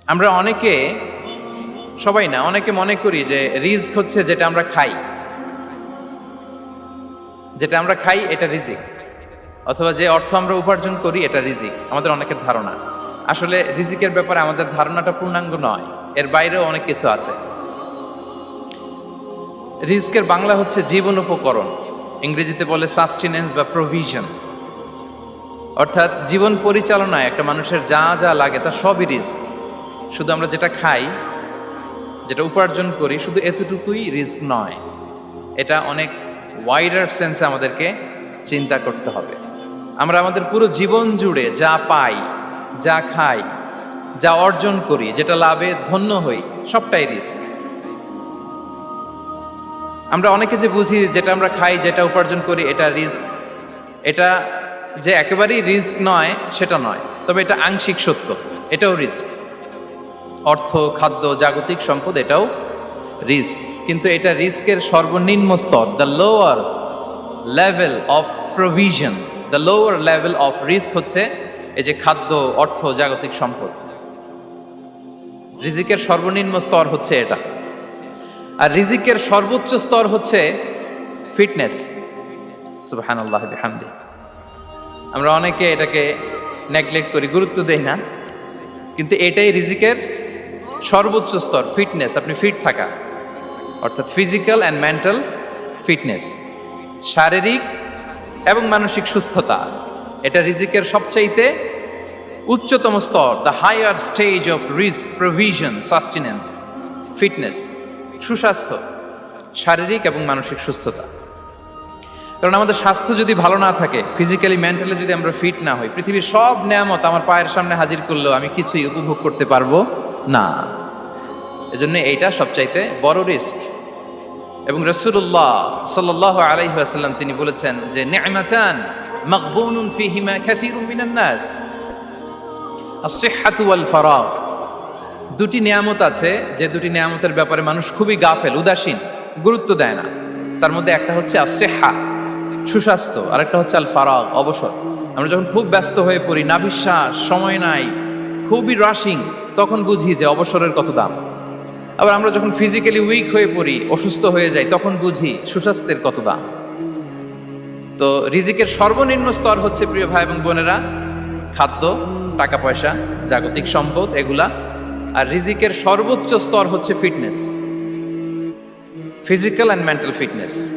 আমরা অনেকে, সবাই না, অনেকে মনে করি যে রিজক হচ্ছে যেটা আমরা খাই, যেটা আমরা খাই এটা রিজিক, অথবা যে অর্থ আমরা উপার্জন করি এটা রিজিক। আমাদের অনেকের ধারণা, আসলে রিজিকের ব্যাপারে আমাদের ধারণাটা পূর্ণাঙ্গ নয়, এর বাইরেও অনেক কিছু আছে। রিজকের বাংলা হচ্ছে জীবন উপকরণ, ইংরেজিতে বলে সাস্টেনেন্স বা প্রভিশন। অর্থাৎ জীবন পরিচালনায় একটা মানুষের যা যা লাগে তা সবই রিস্ক। শুধু আমরা যেটা খাই, যেটা উপার্জন করি, শুধু এতটুকুই রিস্ক নয়, এটা অনেক ওয়াইডার সেন্সে আমাদেরকে চিন্তা করতে হবে। আমরা আমাদের পুরো জীবন জুড়ে যা পাই, যা খাই, যা অর্জন করি, যেটা লাভে ধন্য হই, সবটাই রিস্ক। আমরা অনেকে যে বুঝি যেটা আমরা খাই, যেটা উপার্জন করি এটা রিস্ক, এটা যে একেবারেই রিস্ক নয় সেটা নয়, তবে এটা আংশিক সত্য, এটাও রিস্ক। অর্থ, খাদ্য, জাগতিক সম্পদ এটাও রিস্ক, কিন্তু এটা রিস্কের সর্বনিম্ন স্তর, the lower level of provision, the lower level of risk হচ্ছে এই যে খাদ্য, অর্থ, জাগতিক সম্পদ। রিজিকের সর্বনিম্ন স্তর হচ্ছে এটা। আর রিজিকের সর্বোচ্চ স্তর হচ্ছে ফিটনেস। সুবহানাল্লাহ বিহামদি। আমরা অনেকে এটাকে নেগলেক্ট করি, গুরুত্ব দেই না, কিন্তু এটাই রিজিকের সর্বোচ্চ স্তর, ফিটনেস। আপনি ফিট থাকা, অর্থাৎ ফিজিক্যাল অ্যান্ড মেন্টাল ফিটনেস, শারীরিক এবং মানসিক সুস্থতা, এটা রিজিকের সবচাইতে উচ্চতম স্তর, দ্য হায়ার স্টেজ অফ রিস্ক প্রভিশন, সাস্টেনেন্স, ফিটনেস, সুস্বাস্থ্য, শারীরিক এবং মানসিক সুস্থতা। কারণ আমাদের স্বাস্থ্য যদি ভালো না থাকে, ফিজিক্যালি মেন্টালি যদি আমরা ফিট না হই, পৃথিবীর সব নেয়ামত আমার পায়ের সামনে হাজির করলেও আমি কিছুই উপভোগ করতে পারবো না। এজন্য এইটা সবচাইতে বড় রিস্ক। এবং রাসূলুল্লাহ সাল্লাল্লাহু আলাইহি ওয়াসাল্লাম তিনি বলেছেন যে নি'মাতান মাগবুনুন ফীহিমা কাসীরুম মিনান নাস, আস-সিহহাতু ওয়াল ফারাগ। দুটি নিয়ামত আছে যে দুটি নিয়ামতের ব্যাপারে মানুষ খুবই গাফেল, উদাসীন, গুরুত্ব দেয় না। তার মধ্যে একটা হচ্ছে আস-সিহহা, সুস্বাস্থ্য, আর একটা হচ্ছে আল ফারাগ, অবসর। আমরা যখন খুব ব্যস্ত হয়ে পড়ি, নাভিশ্বাস, সময় নাই, খুবই রাশিং, তখন বুঝি যে অবসরের কত দাম। আবার আমরা যখন ফিজিক্যালি উইক হয়ে পড়ি, অসুস্থ হয়ে যাই, তখন বুঝি সুস্বাস্থ্যের কত দাম। তো রিজিকের সর্বনিম্ন স্তর হচ্ছে, প্রিয় ভাই এবং বোনেরা, খাদ্য, টাকা পয়সা, জাগতিক সম্পদ, এগুলা। আর রিজিকের সর্বোচ্চ স্তর হচ্ছে fitness, physical and mental fitness.